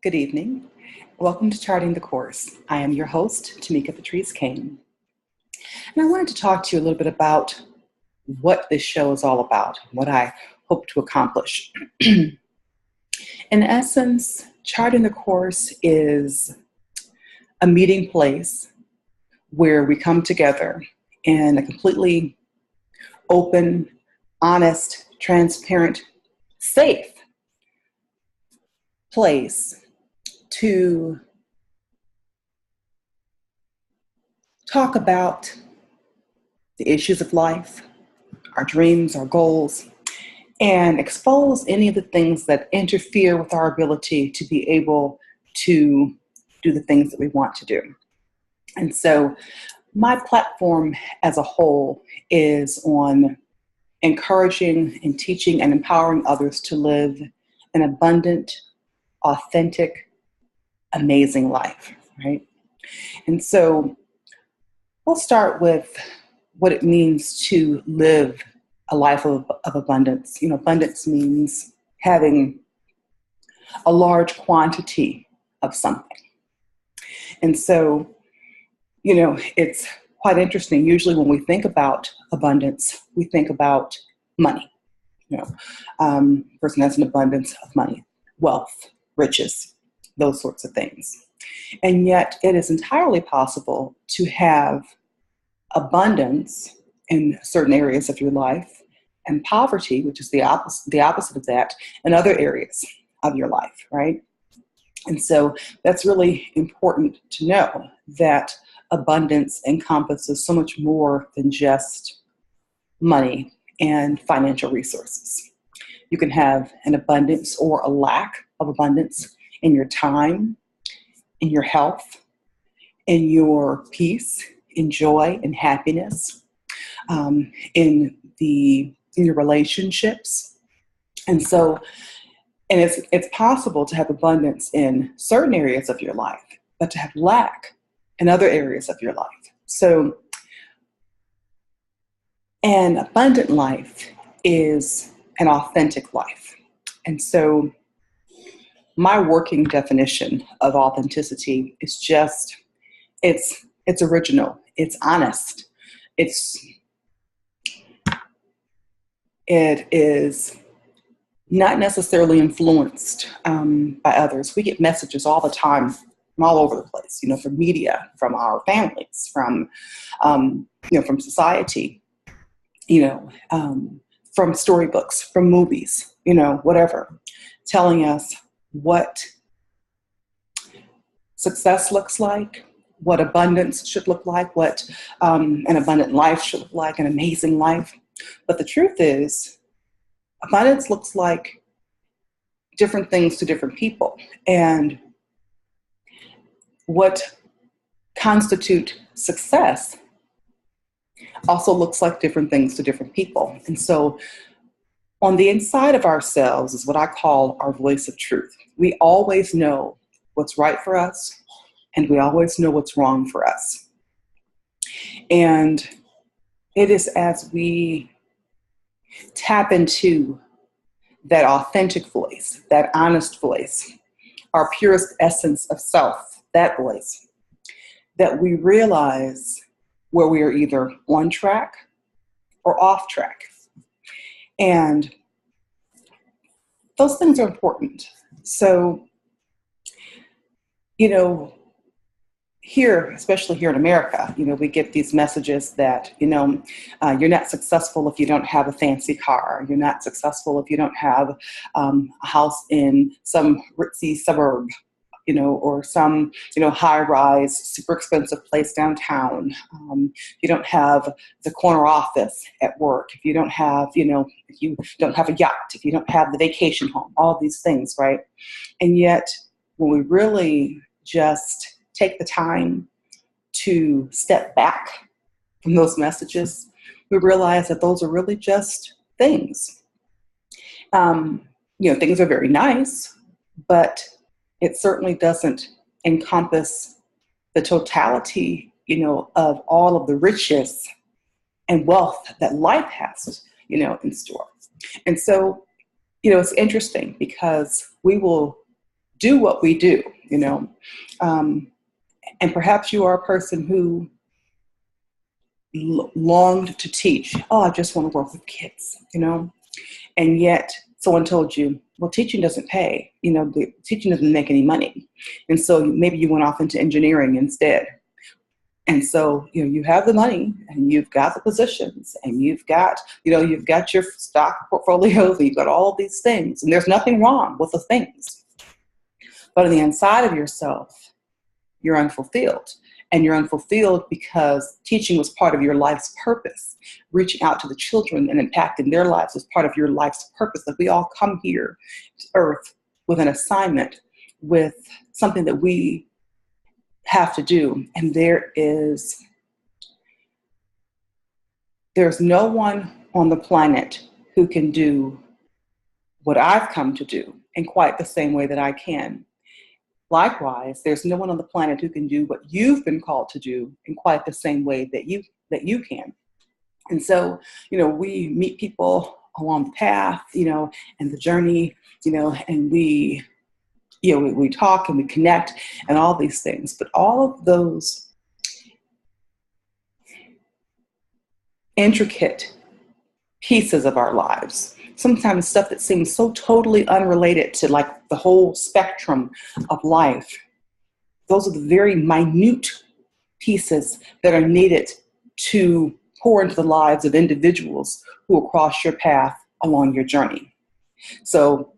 Good evening. Welcome to Charting the Course. I am your host, Tumika Patrice Cain. And I wanted to talk to you a little bit about what this show is all about, what I hope to accomplish. In essence, Charting the Course is a meeting place where we come together in a completely open, honest, transparent, safe place to talk about the issues of life, our dreams, our goals, and expose any of the things that interfere with our ability to be able to do the things that we want to do. And so my platform as a whole is on encouraging and teaching and empowering others to live an abundant, authentic, amazing life, right? And so we'll start with what it means to live a life of abundance. Abundance means having a large quantity of something. And so, it's quite interesting. Usually when we think about abundance, we think about money. Person has an abundance of money, wealth, riches, those sorts of things. And yet it is entirely possible to have abundance in certain areas of your life and poverty, which is the opposite of that, in other areas of your life, right? And so that's really important to know, that abundance encompasses so much more than just money and financial resources. You can have an abundance or a lack of abundance in your time, in your health, in your peace, in joy and happiness, in your relationships. And it's possible to have abundance in certain areas of your life, but to have lack in other areas of your life. So an abundant life is an authentic life. And so my working definition of authenticity is just, it's original, it's honest, it is not necessarily influenced by others. We get messages all the time from all over the place, from media, from our families, from society, from storybooks, from movies, whatever, telling us what success looks like, what abundance should look like, what an abundant life should look like, an amazing life. But the truth is, abundance looks like different things to different people. And what constitute success also looks like different things to different people. And so on the inside of ourselves is what I call our voice of truth. We always know what's right for us, and we always know what's wrong for us. And it is as we tap into that authentic voice, that honest voice, our purest essence of self, that voice, that we realize where we are either on track or off track. And those things are important. So, here, especially here in America, we get these messages that, you're not successful if you don't have a fancy car. You're not successful if you don't have a house in some ritzy suburb, or some, high-rise, super expensive place downtown. You don't have the corner office at work. If you don't have, if you don't have a yacht, if you don't have the vacation home, all these things, right? And yet, when we really just take the time to step back from those messages, we realize that those are really just things. Things are very nice, but it certainly doesn't encompass the totality, of all of the riches and wealth that life has, in store. And so, it's interesting because we will do what we do, and perhaps you are a person who longed to teach. Oh, I just want to work with kids, and yet someone told you, well, teaching doesn't pay, the teaching doesn't make any money. And so maybe you went off into engineering instead. And so, you have the money and you've got the positions and you've got your stock portfolios and you've got all of these things. And there's nothing wrong with the things. But on the inside of yourself, you're unfulfilled. And you're unfulfilled because teaching was part of your life's purpose. Reaching out to the children and impacting their lives was part of your life's purpose. That we all come here to earth with an assignment, with something that we have to do. And there's no one on the planet who can do what I've come to do in quite the same way that I can. Likewise, there's no one on the planet who can do what you've been called to do in quite the same way that you can. And so, we meet people along the path, and the journey, and we talk and we connect and all these things. But all of those intricate pieces of our lives, sometimes stuff that seems so totally unrelated to like the whole spectrum of life, those are the very minute pieces that are needed to pour into the lives of individuals who will cross your path along your journey. So,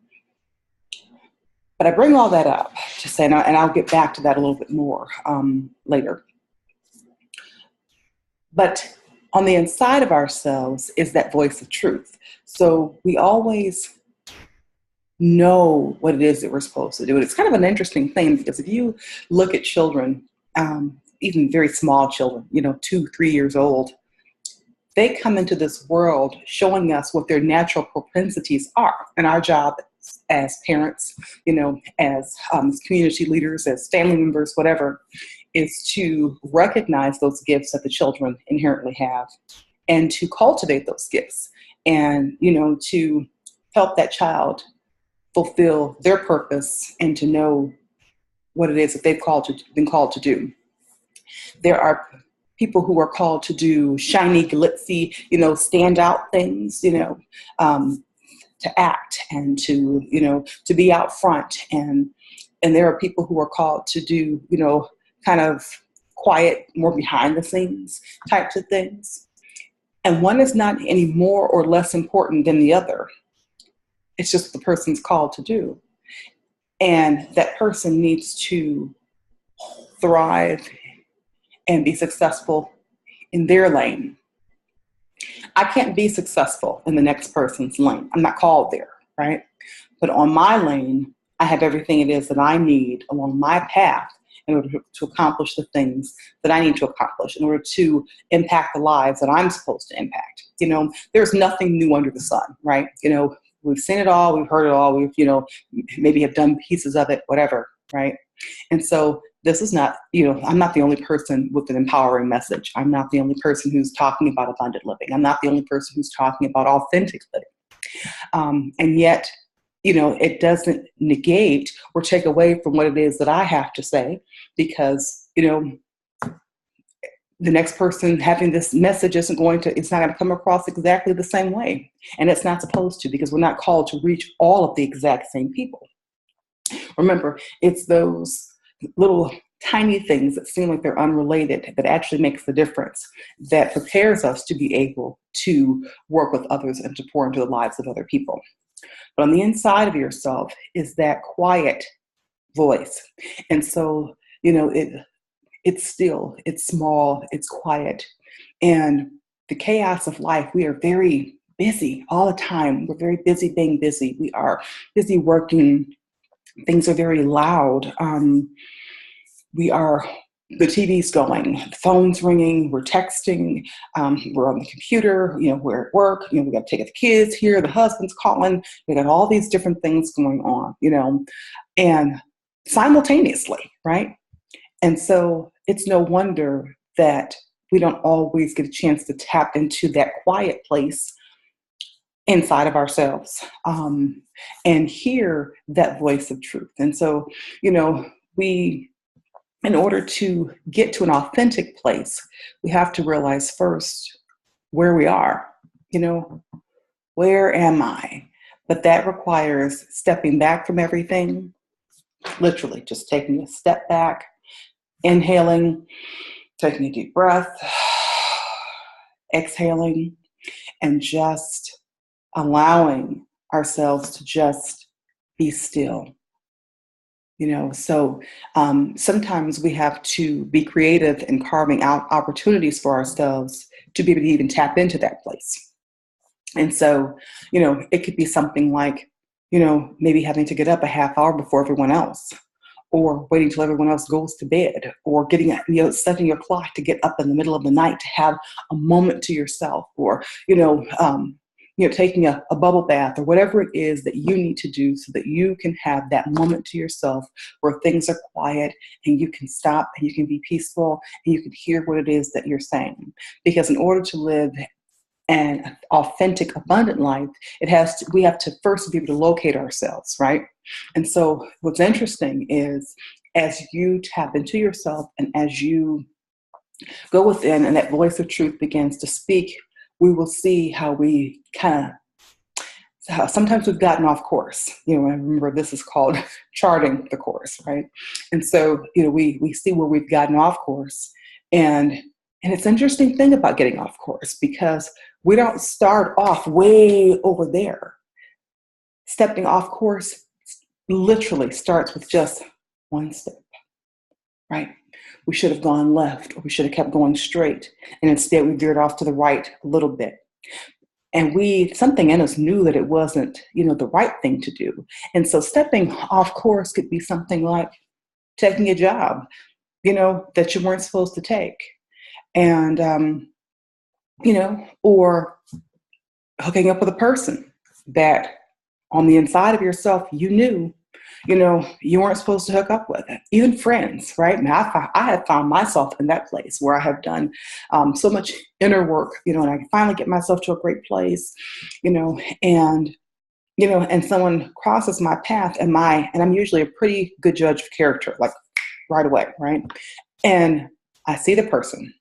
but I bring all that up to say, and I'll get back to that a little bit more later. But on the inside of ourselves is that voice of truth. So we always know what it is that we're supposed to do. And it's kind of an interesting thing because if you look at children, even very small children, 2, 3 years old, they come into this world showing us what their natural propensities are. And our job as parents, as community leaders, as family members, whatever, is to recognize those gifts that the children inherently have and to cultivate those gifts and, to help that child fulfill their purpose and to know what it is that they've been called to do. There are people who are called to do shiny, glitzy, standout things, to act and to be out front. And there are people who are called to do, kind of quiet, more behind the scenes types of things. And one is not any more or less important than the other. It's just the person's called to do. And that person needs to thrive and be successful in their lane. I can't be successful in the next person's lane. I'm not called there, right? But on my lane, I have everything it is that I need along my path in order to accomplish the things that I need to accomplish, in order to impact the lives that I'm supposed to impact. There's nothing new under the sun, right? We've seen it all, we've heard it all, we've, maybe have done pieces of it, whatever, right? And so this is not, I'm not the only person with an empowering message. I'm not the only person who's talking about abundant living. I'm not the only person who's talking about authentic living. And yet, it doesn't negate or take away from what it is that I have to say, because, the next person having this message it's not going to come across exactly the same way. And it's not supposed to, because we're not called to reach all of the exact same people. Remember, it's those little tiny things that seem like they're unrelated that actually makes the difference, that prepares us to be able to work with others and to pour into the lives of other people. But on the inside of yourself is that quiet voice. And so, it's still, it's small, it's quiet. And the chaos of life, we are very busy all the time. We're very busy being busy. We are busy working. Things are very loud. The TV's going, the phone's ringing, we're texting, we're on the computer, we're at work, we got to take the kids here, the husband's calling, we got all these different things going on, and simultaneously, right? And so it's no wonder that we don't always get a chance to tap into that quiet place inside of ourselves, and hear that voice of truth. And so, we, in order to get to an authentic place, we have to realize first where we are. Where am I? But that requires stepping back from everything, literally just taking a step back, inhaling, taking a deep breath, exhaling, and just allowing ourselves to just be still. So sometimes we have to be creative in carving out opportunities for ourselves to be able to even tap into that place. And so, it could be something like, maybe having to get up a half hour before everyone else, or waiting till everyone else goes to bed, or setting your clock to get up in the middle of the night to have a moment to yourself, or, taking a bubble bath, or whatever it is that you need to do so that you can have that moment to yourself where things are quiet and you can stop and you can be peaceful and you can hear what it is that you're saying. Because in order to live an authentic, abundant life, we have to first be able to locate ourselves, right? And so what's interesting is, as you tap into yourself and as you go within and that voice of truth begins to speak, we will see how we sometimes we've gotten off course. I remember this is called charting the course, right? And so, we see where we've gotten off course. And it's an interesting thing about getting off course, because we don't start off way over there. Stepping off course literally starts with just one step, right? We should have gone left, or we should have kept going straight. And instead we veered off to the right a little bit. And something in us knew that it wasn't, the right thing to do. And so stepping off course could be something like taking a job, that you weren't supposed to take. And, or hooking up with a person that on the inside of yourself, you knew, you weren't supposed to hook up with it. Even friends, right? Now, I have found myself in that place where I have done so much inner work, and I finally get myself to a great place, and someone crosses my path and I'm usually a pretty good judge of character, like right away, right? And I see the person,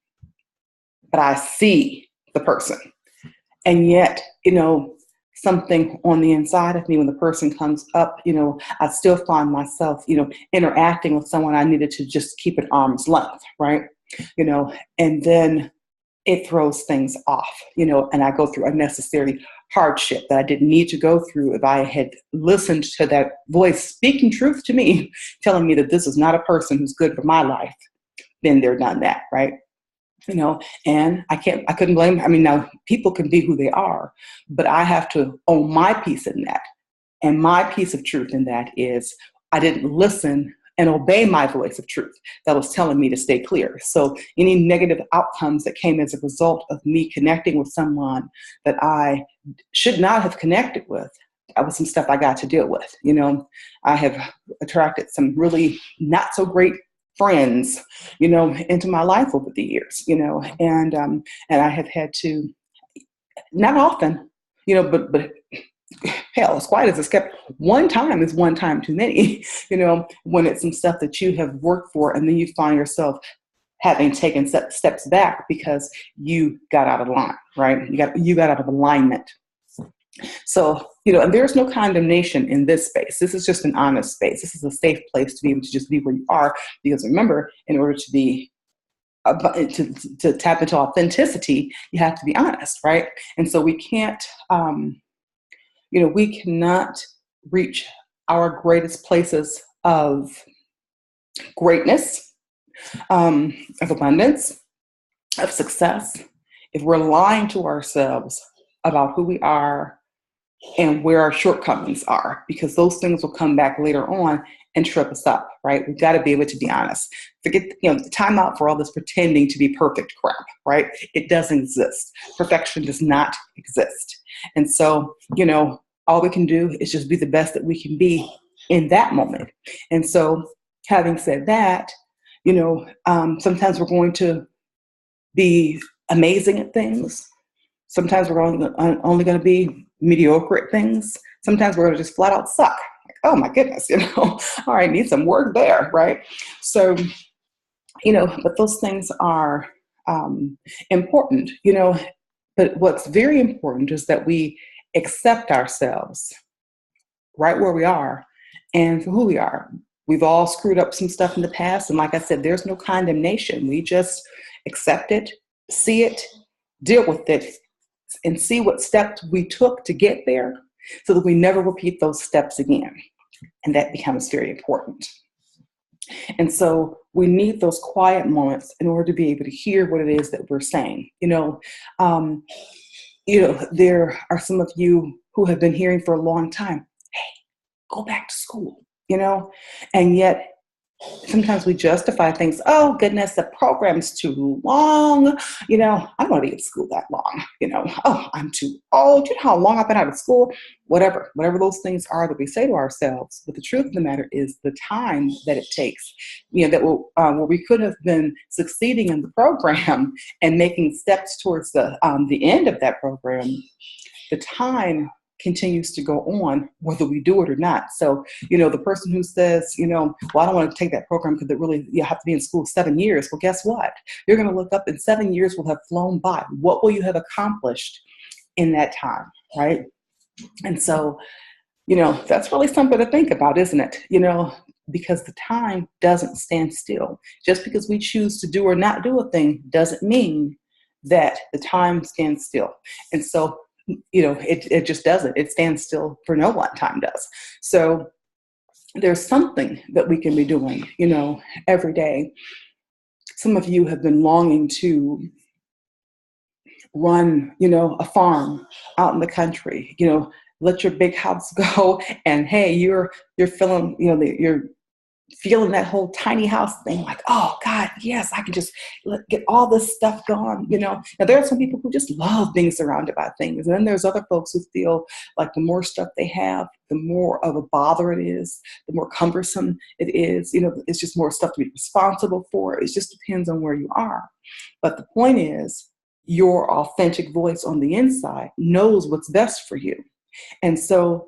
but I see the person. And yet, something on the inside of me, when the person comes up, I still find myself, interacting with someone I needed to just keep at arm's length, right? And then it throws things off, and I go through unnecessary hardship that I didn't need to go through if I had listened to that voice speaking truth to me, telling me that this is not a person who's good for my life. Been there, done that, right? And I couldn't blame. Now people can be who they are, but I have to own my piece in that. And my piece of truth in that is I didn't listen and obey my voice of truth that was telling me to stay clear. So any negative outcomes that came as a result of me connecting with someone that I should not have connected with, that was some stuff I got to deal with. I have attracted some really not so great friends, into my life over the years, and I have had to, not often, but hell, as quiet as it's kept, one time is one time too many, when it's some stuff that you have worked for and then you find yourself having taken steps back because you got out of line, right? You got out of alignment. So, and there's no condemnation in this space. This is just an honest space. This is a safe place to be able to just be where you are. Because remember, in order to be, to tap into authenticity, you have to be honest, right? And so we can't, we cannot reach our greatest places of greatness, of abundance, of success, if we're lying to ourselves about who we are and where our shortcomings are, because those things will come back later on and trip us up, right? We've got to be able to be honest. Forget, time out for all this pretending to be perfect crap, right? It doesn't exist. Perfection does not exist. And so, all we can do is just be the best that we can be in that moment. And so, having said that, sometimes we're going to be amazing at things. Sometimes we're only going to be mediocre at things, sometimes we're going to just flat out suck. Like, oh my goodness, all right, need some work there, right? So, but those things are important, but what's very important is that we accept ourselves right where we are and for who we are. We've all screwed up some stuff in the past. And like I said, there's no condemnation. We just accept it, see it, deal with it, and see what steps we took to get there so that we never repeat those steps again. And that becomes very important. And so we need those quiet moments in order to be able to hear what it is that we're saying. There are some of you who have been hearing for a long time, hey, go back to school, and yet sometimes we justify things. Oh, goodness, the program's too long. I don't want to be in school that long. Oh, I'm too old. You know how long I've been out of school? Whatever those things are that we say to ourselves. But the truth of the matter is the time that it takes, that where we could have been succeeding in the program and making steps towards the end of that program, the time continues to go on whether we do it or not. So, the person who says, well, I don't want to take that program because you have to be in school 7 years. Well, guess what? You're going to look up and 7 years will have flown by. What will you have accomplished in that time, right? And so, that's really something to think about, isn't it? Because the time doesn't stand still. Just because we choose to do or not do a thing doesn't mean that the time stands still. And so, it just doesn't. It stands still for no one. Time does. So there's something that we can be doing, every day. Some of you have been longing to run, a farm out in the country, let your big house go. And hey, you're feeling, you're feeling that whole tiny house thing, like, oh God, yes, I can just get all this stuff going, Now there are some people who just love being surrounded by things. And then there's other folks who feel like the more stuff they have, the more of a bother it is, the more cumbersome it is. It's just more stuff to be responsible for. It just depends on where you are. But the point is, your authentic voice on the inside knows what's best for you. And so,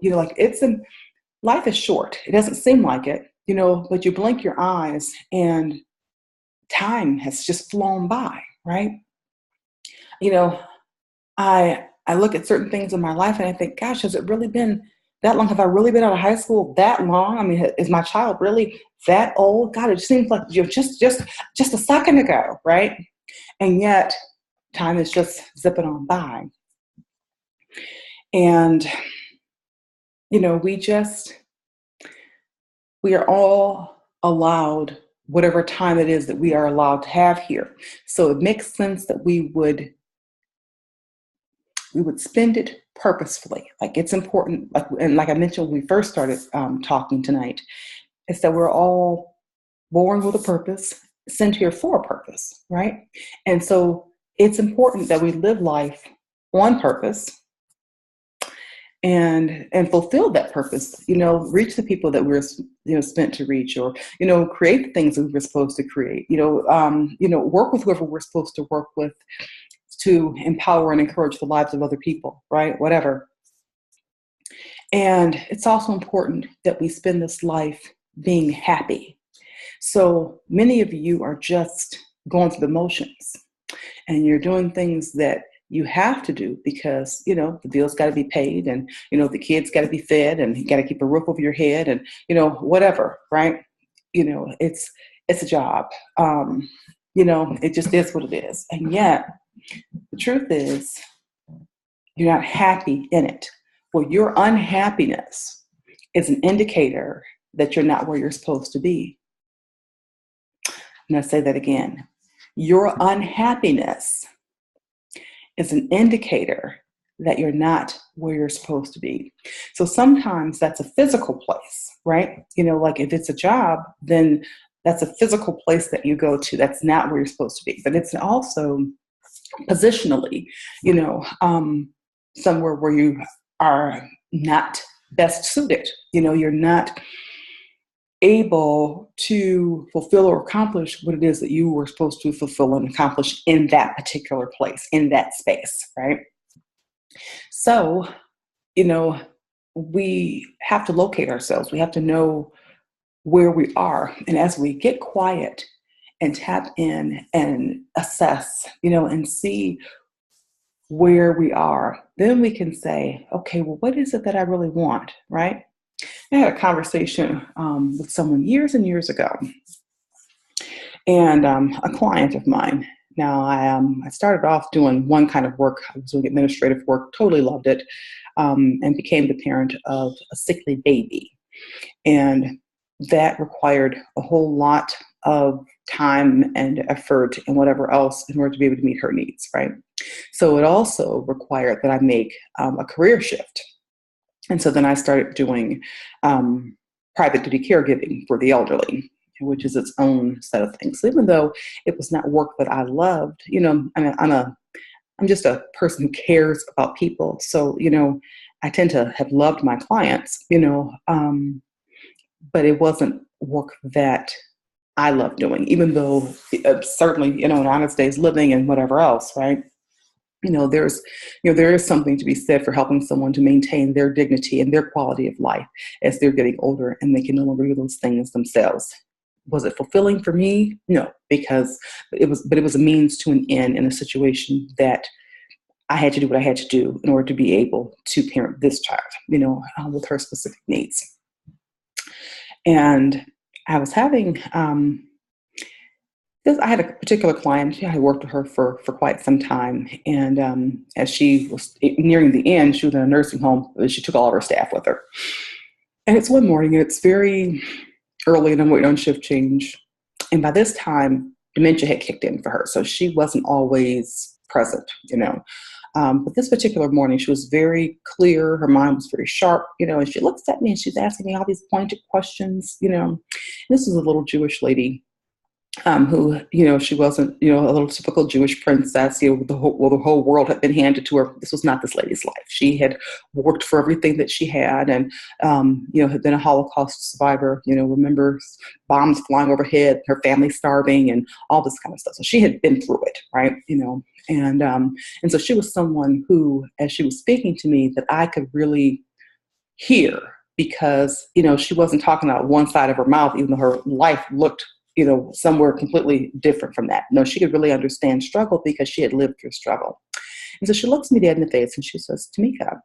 life is short. It doesn't seem like it. But you blink your eyes and time has just flown by, right? I look at certain things in my life and I think, gosh, has it really been that long? Have I really been out of high school that long? I mean, is my child really that old? God, it seems like just a second ago, right? And yet time is just zipping on by. And, we are all allowed whatever time it is that we are allowed to have here. So it makes sense that we would spend it purposefully. Like, it's important, and like I mentioned when we first started talking tonight, is that we're all born with a purpose, sent here for a purpose, right? And so it's important that we live life on purpose and fulfill that purpose, reach the people that we're, spent to reach, or, create the things that we were supposed to create, work with whoever we're supposed to work with to empower and encourage the lives of other people, right? Whatever. And it's also important that we spend this life being happy. So many of you are just going through the motions and you're doing things that you have to do because, the bills got to be paid and, the kids got to be fed and you got to keep a roof over your head and, whatever, right? It's a job. It just is what it is. And yet the truth is you're not happy in it. Well, your unhappiness is an indicator that you're not where you're supposed to be. I'm going to say that again. Your unhappiness is an indicator that you're not where you're supposed to be. So sometimes that's a physical place, right? Like if it's a job, then that's a physical place that you go to. That's not where you're supposed to be. But it's also positionally, somewhere where you are not best suited. You're not able to fulfill or accomplish what it is that you were supposed to fulfill and accomplish in that particular place, in that space, right? So you know, we have to locate ourselves. We have to know where we are. And as we get quiet and tap in and assess, and see where we are, then we can say, okay, well, what is it that I really want, right? I had a conversation with someone years and years ago, and a client of mine. Now, I started off doing one kind of work. I was doing administrative work, totally loved it, and became the parent of a sickly baby. And that required a whole lot of time and effort and whatever else in order to be able to meet her needs, right? So it also required that I make a career shift. And so then I started doing private duty caregiving for the elderly, which is its own set of things. So even though it was not work that I loved, I'm just a person who cares about people. So, I tend to have loved my clients, but it wasn't work that I love doing, even though certainly, an honest day's living and whatever else, right? There is something to be said for helping someone to maintain their dignity and their quality of life as they're getting older and they can no longer do those things themselves. Was it fulfilling for me? No, because it was a means to an end in a situation that I had to do what I had to do in order to be able to parent this child, with her specific needs. And I was having, I had a particular client. I had worked with her for quite some time. And as she was nearing the end, she was in a nursing home. She took all of her staff with her. And it's one morning, and it's very early, and I'm waiting on shift change. And by this time, dementia had kicked in for her. So she wasn't always present, But this particular morning, she was very clear. Her mind was very sharp, and she looks at me and she's asking me all these pointed questions, And this was a little Jewish lady who, she wasn't, a little typical Jewish princess, the whole world had been handed to her. This was not this lady's life. She had worked for everything that she had and, had been a Holocaust survivor, remembers bombs flying overhead, her family starving and all this kind of stuff. So she had been through it, right? And so she was someone who, as she was speaking to me, that I could really hear because, she wasn't talking out one side of her mouth, even though her life looked somewhere completely different from that. No, she could really understand struggle because she had lived through struggle. And so she looks me dead in the face and she says, Tumika,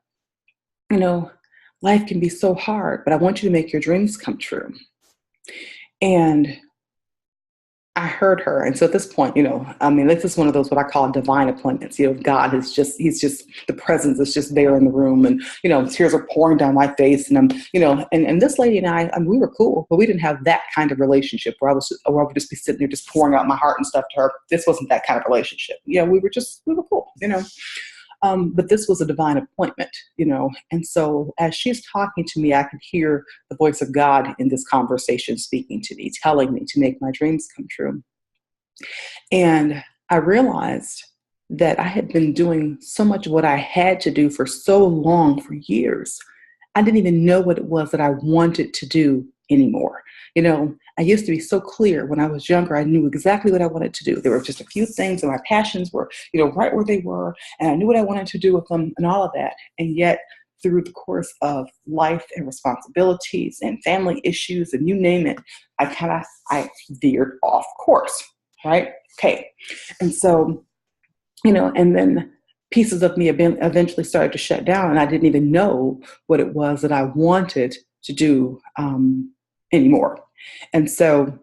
life can be so hard, but I want you to make your dreams come true. And I heard her. And so at this point, this is one of those, what I call divine appointments. God is he's just, the presence is just there in the room. And, tears are pouring down my face. And I'm, and this lady and I we were cool, but we didn't have that kind of relationship where I would just be sitting there just pouring out my heart and stuff to her. This wasn't that kind of relationship. Yeah, we were cool, But this was a divine appointment, And so as she's talking to me, I could hear the voice of God in this conversation speaking to me, telling me to make my dreams come true. And I realized that I had been doing so much of what I had to do for so long, for years. I didn't even know what it was that I wanted to do anymore. I used to be so clear when I was younger. I knew exactly what I wanted to do. There were just a few things and my passions were, right where they were. And I knew what I wanted to do with them and all of that. And yet through the course of life and responsibilities and family issues and you name it, I veered off course, right? Okay. And so, and then pieces of me eventually started to shut down and I didn't even know what it was that I wanted to do anymore. And so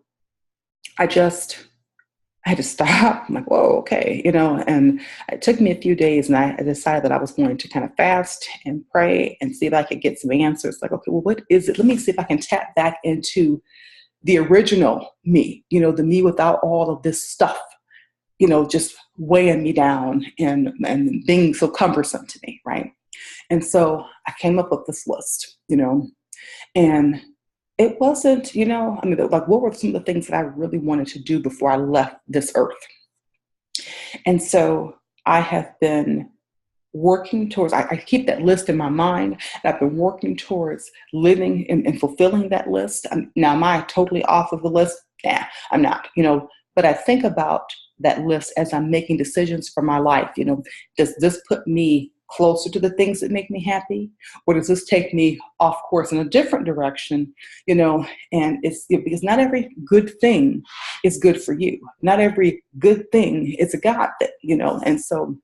I had to stop. I'm like, whoa, okay, and it took me a few days and I decided that I was going to kind of fast and pray and see if I could get some answers. Like, okay, well, what is it? Let me see if I can tap back into the original me, the me without all of this stuff, just weighing me down and being so cumbersome to me, right? And so I came up with this list, and it wasn't, like what were some of the things that I really wanted to do before I left this earth? And so I have been working towards, I keep that list in my mind, and I've been working towards living and fulfilling that list. Now, am I totally off of the list? Nah, I'm not, but I think about that list as I'm making decisions for my life. Does this put me closer to the things that make me happy? Or does this take me off course in a different direction? And it's because not every good thing is good for you. Not every good thing is a God thing, and so,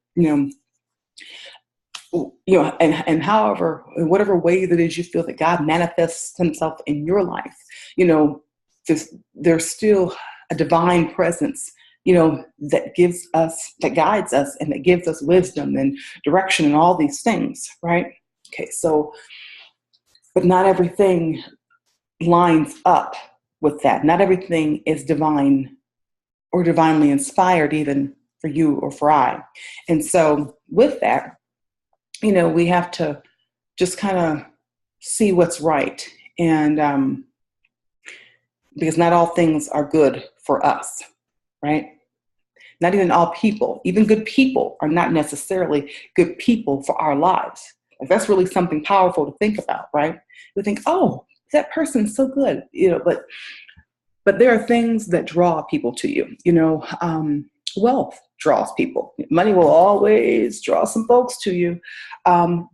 and however, in whatever way that is you feel that God manifests himself in your life, there's still a divine presence, that guides us and that gives us wisdom and direction and all these things, right? Okay, so, but not everything lines up with that. Not everything is divine or divinely inspired, even for you or for I. And so with that, we have to just kind of see what's right. And because not all things are good for us, right? Not even all people, even good people are not necessarily good people for our lives. Like, that's really something powerful to think about, right? We think, oh, that person's so good, but there are things that draw people to you, wealth draws people. Money will always draw some folks to you.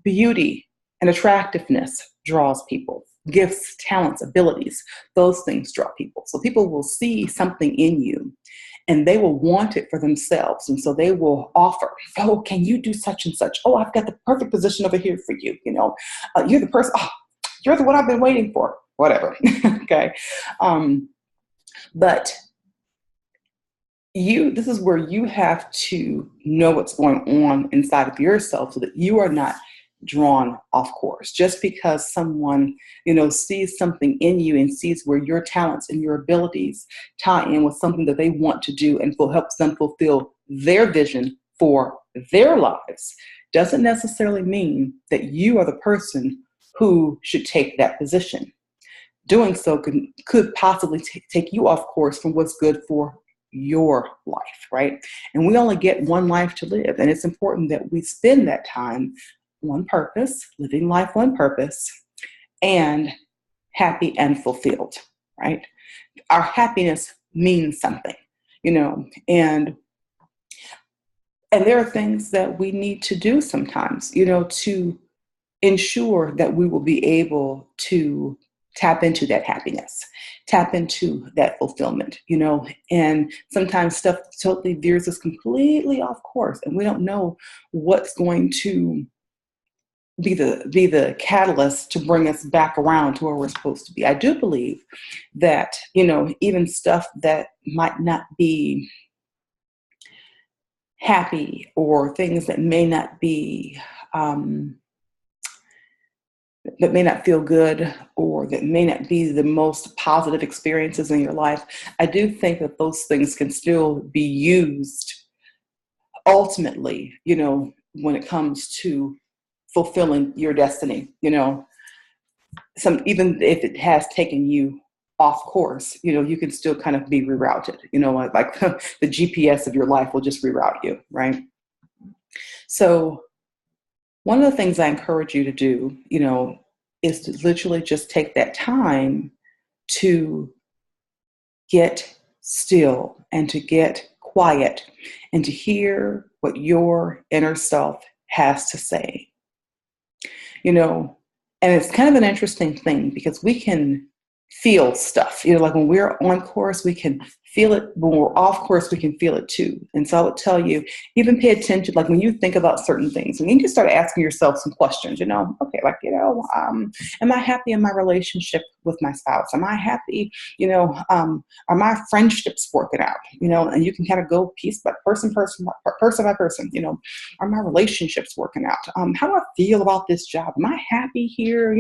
Beauty and attractiveness draws people. Gifts, talents, abilities, those things draw people. So people will see something in you and they will want it for themselves. And so they will offer, oh, can you do such and such? Oh, I've got the perfect position over here for you. You're the person, you're the one I've been waiting for, whatever. Okay. But this is where you have to know what's going on inside of yourself so that you are not drawn off course. Just because someone, sees something in you and sees where your talents and your abilities tie in with something that they want to do and helps them fulfill their vision for their lives, doesn't necessarily mean that you are the person who should take that position. Doing so could possibly take you off course from what's good for your life, right? And we only get one life to live. And it's important that we spend that time on purpose, living life on purpose, and happy and fulfilled, right? Our happiness means something, and there are things that we need to do sometimes, to ensure that we will be able to tap into that happiness, tap into that fulfillment, and sometimes stuff totally veers us completely off course and we don't know what's going to be the catalyst to bring us back around to where we're supposed to be. I do believe that, even stuff that might not be happy or things that may not be, that may not feel good or that may not be the most positive experiences in your life, I do think that those things can still be used ultimately, when it comes to fulfilling your destiny, even if it has taken you off course, you can still kind of be rerouted, like the GPS of your life will just reroute you, right? So one of the things I encourage you to do, is to literally just take that time to get still and to get quiet and to hear what your inner self has to say. And it's kind of an interesting thing because we can feel stuff, like when we're on course, we can feel it. When we're off course, we can feel it too. And so I would tell you, even pay attention, like when you think about certain things, and you can start asking yourself some questions, okay, like, am I happy in my relationship with my spouse? Am I happy, are my friendships working out, and you can kind of go piece by person by person, are my relationships working out? How do I feel about this job? Am I happy here,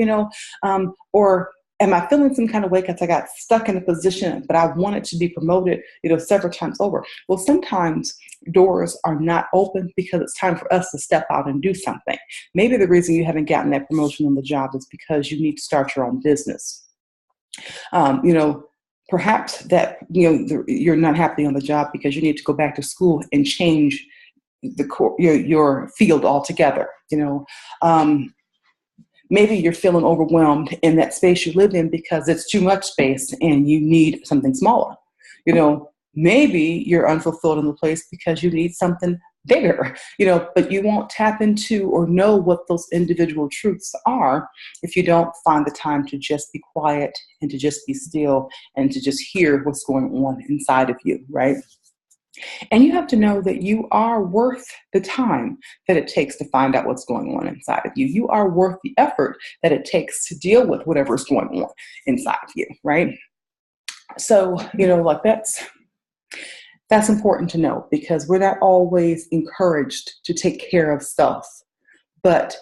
or am I feeling some kind of way because I got stuck in a position, but I wanted to be promoted, several times over? Well, sometimes doors are not open because it's time for us to step out and do something. Maybe the reason you haven't gotten that promotion on the job is because you need to start your own business. Perhaps that, you're not happy on the job because you need to go back to school and change your field altogether, Maybe you're feeling overwhelmed in that space you live in because it's too much space and you need something smaller. Maybe you're unfulfilled in the place because you need something bigger, but you won't tap into or know what those individual truths are if you don't find the time to just be quiet and to just be still and to just hear what's going on inside of you, right? And you have to know that you are worth the time that it takes to find out what's going on inside of you. You are worth the effort that it takes to deal with whatever's going on inside of you, right? So, like that's important to know, because we're not always encouraged to take care of self, but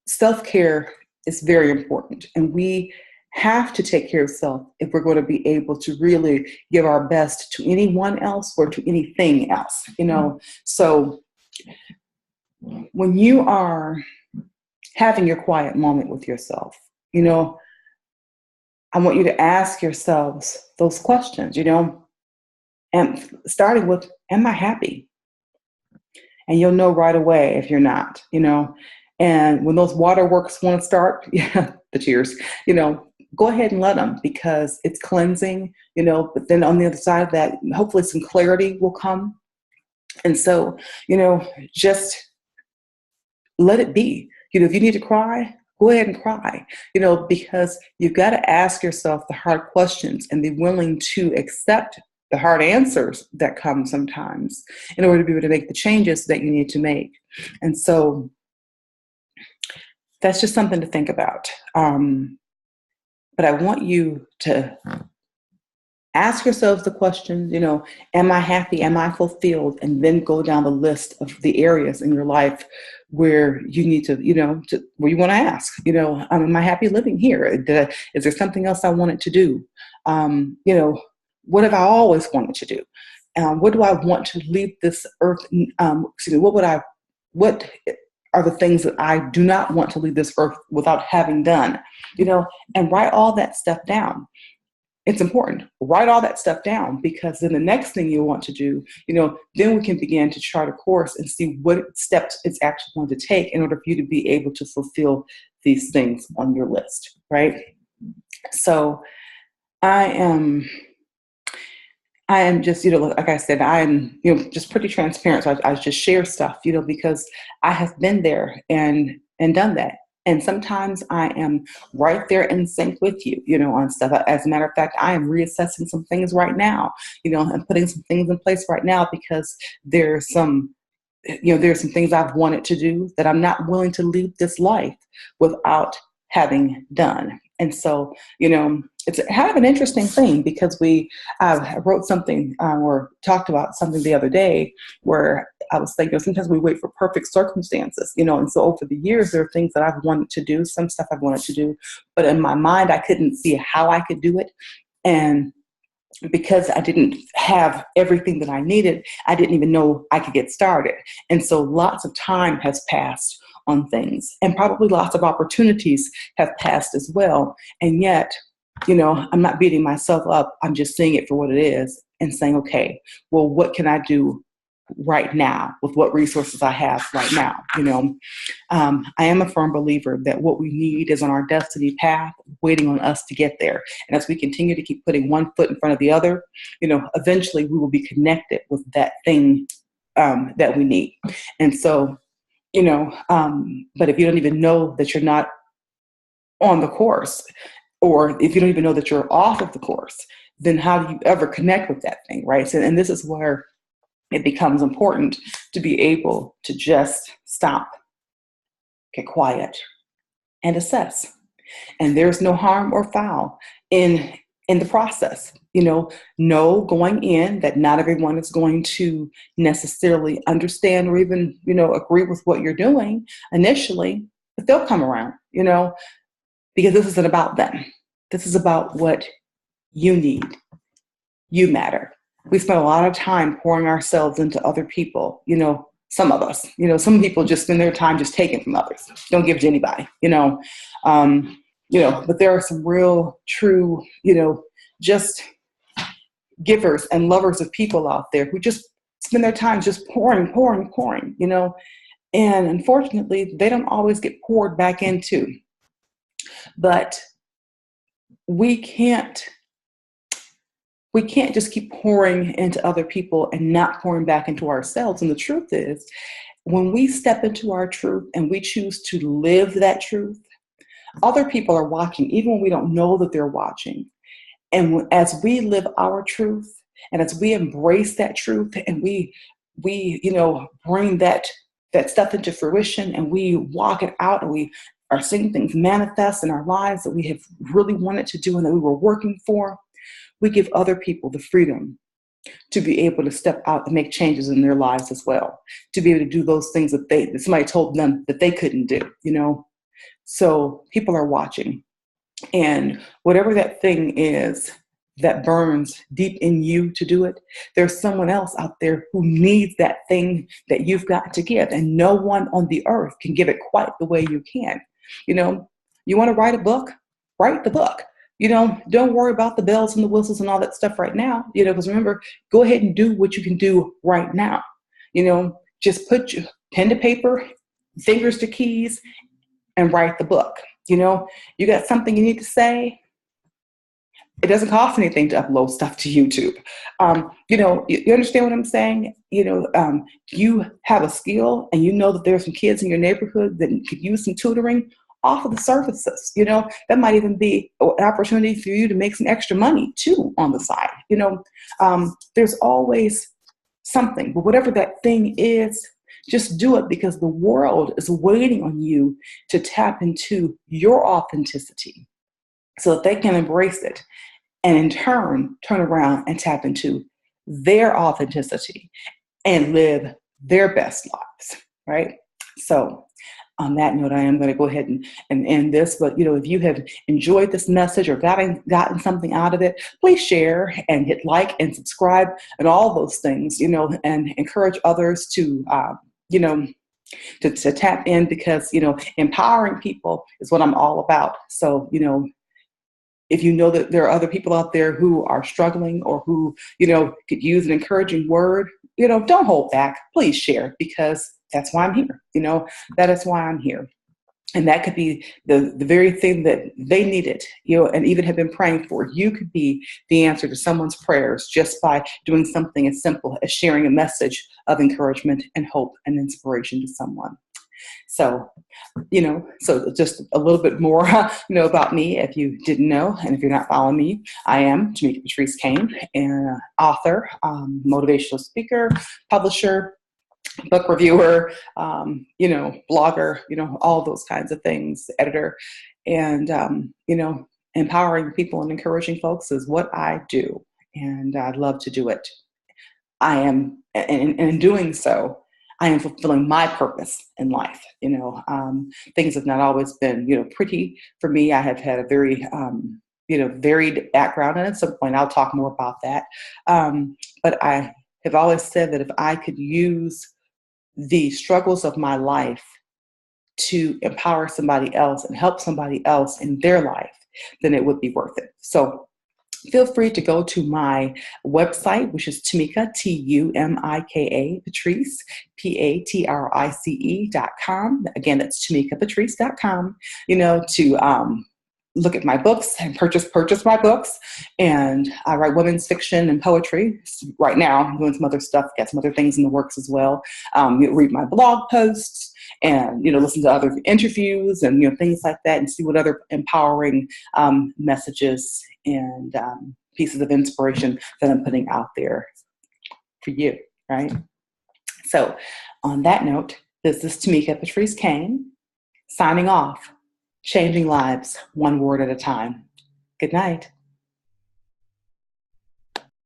self-care is very important. And we have to take care of self if we're going to be able to really give our best to anyone else or to anything else, So when you are having your quiet moment with yourself, I want you to ask yourselves those questions, and starting with, am I happy? And you'll know right away if you're not, and when those waterworks want to start, the tears, go ahead and let them, because it's cleansing, but then on the other side of that, hopefully some clarity will come. And so, just let it be. If you need to cry, go ahead and cry, because you've got to ask yourself the hard questions and be willing to accept the hard answers that come sometimes in order to be able to make the changes that you need to make. And so that's just something to think about. But I want you to ask yourselves the question, am I happy? Am I fulfilled? And then go down the list of the areas in your life where you need to, where you want to ask, am I happy living here? Is there something else I wanted to do? What have I always wanted to do? What do I want to leave this earth? What are the things that I do not want to leave this earth without having done? And write all that stuff down. It's important. Write all that stuff down, because then the next thing you want to do, then we can begin to chart a course and see what steps it's actually going to take in order for you to be able to fulfill these things on your list, right? So I am just, like I said, I'm, just pretty transparent. So I just share stuff, because I have been there and done that. And sometimes I am right there in sync with you, on stuff. As a matter of fact, I am reassessing some things right now, and putting some things in place right now, because there's some things I've wanted to do that I'm not willing to leave this life without having done. And so, it's kind of an interesting thing, because I wrote something or talked about something the other day where I was thinking, sometimes we wait for perfect circumstances, and so over the years, there are things that I've wanted to do, some stuff I've wanted to do, but in my mind, I couldn't see how I could do it. And because I didn't have everything that I needed, I didn't even know I could get started. And so lots of time has passed on things, and probably lots of opportunities have passed as well. And yet, I'm not beating myself up. I'm just seeing it for what it is and saying, okay, well, what can I do right now with what resources I have right now? I am a firm believer that what we need is on our destiny path, waiting on us to get there. And as we continue to keep putting one foot in front of the other, eventually we will be connected with that thing that we need. And so, but if you don't even know that you're not on the course, or if you don't even know that you're off of the course, then how do you ever connect with that thing, right? So, and this is where it becomes important to be able to just stop, get quiet, and assess. And there's no harm or foul in the process. Know going in that not everyone is going to necessarily understand or even, agree with what you're doing initially, but they'll come around, because this isn't about them. This is about what you need. You matter. We spend a lot of time pouring ourselves into other people, some of us, some people just spend their time just taking from others. Don't give to anybody, but there are some real, true, just givers and lovers of people out there who just spend their time just pouring, and unfortunately, they don't always get poured back into. But we can't we can't just keep pouring into other people and not pouring back into ourselves. And the truth is, when we step into our truth and we choose to live that truth, other people are watching, even when we don't know that they're watching. And as we live our truth, and as we embrace that truth, and we bring that stuff into fruition, and we walk it out, and we are seeing things manifest in our lives that we have really wanted to do and that we were working for, we give other people the freedom to be able to step out and make changes in their lives as well, to be able to do those things that somebody told them that they couldn't do, So people are watching. And whatever that thing is that burns deep in you to do it, there's someone else out there who needs that thing that you've got to give. And no one on the earth can give it quite the way you can. You want to write a book? Write the book. Don't worry about the bells and the whistles and all that stuff right now, because remember, go ahead and do what you can do right now. Just put your pen to paper, fingers to keys, and write the book. You got something you need to say. It doesn't cost anything to upload stuff to YouTube. You understand what I'm saying? You have a skill and you know that there's some kids in your neighborhood that could use some tutoring. Offer the services. That might even be an opportunity for you to make some extra money too on the side. There's always something, but whatever that thing is, just do it, because the world is waiting on you to tap into your authenticity so that they can embrace it and in turn around and tap into their authenticity and live their best lives, right? So on that note, I am going to go ahead and end this. But, if you have enjoyed this message or gotten something out of it, please share and hit like and subscribe and all those things, and encourage others to tap in, because, empowering people is what I'm all about. So, if you know that there are other people out there who are struggling or who, could use an encouraging word, don't hold back. Please share, because that's why I'm here. That is why I'm here. And that could be the very thing that they needed, and even have been praying for. You could be the answer to someone's prayers just by doing something as simple as sharing a message of encouragement and hope and inspiration to someone. So, so just a little bit more, about me, if you didn't know, and if you're not following me, I am Tumika Patrice Cain, an author, motivational speaker, publisher, book reviewer, blogger, all those kinds of things, editor, and, empowering people and encouraging folks is what I do. And I'd love to do it. I am, and in doing so, I am fulfilling my purpose in life. Things have not always been, pretty for me. I have had a very, varied background, and at some point I'll talk more about that. But I have always said that if I could use the struggles of my life to empower somebody else and help somebody else in their life, then it would be worth it. So feel free to go to my website, which is Tumika, Tumika, Patrice, Patrice.com. Again, that's TumikaPatrice.com, to look at my books and purchase my books. And I write women's fiction and poetry. Right now, I'm doing some other stuff, got some other things in the works as well. Read my blog posts and, listen to other interviews and, things like that, and see what other empowering messages and pieces of inspiration that I'm putting out there for you, right? So on that note, this is Tumika Patrice Cain signing off. Changing lives one word at a time. Good night.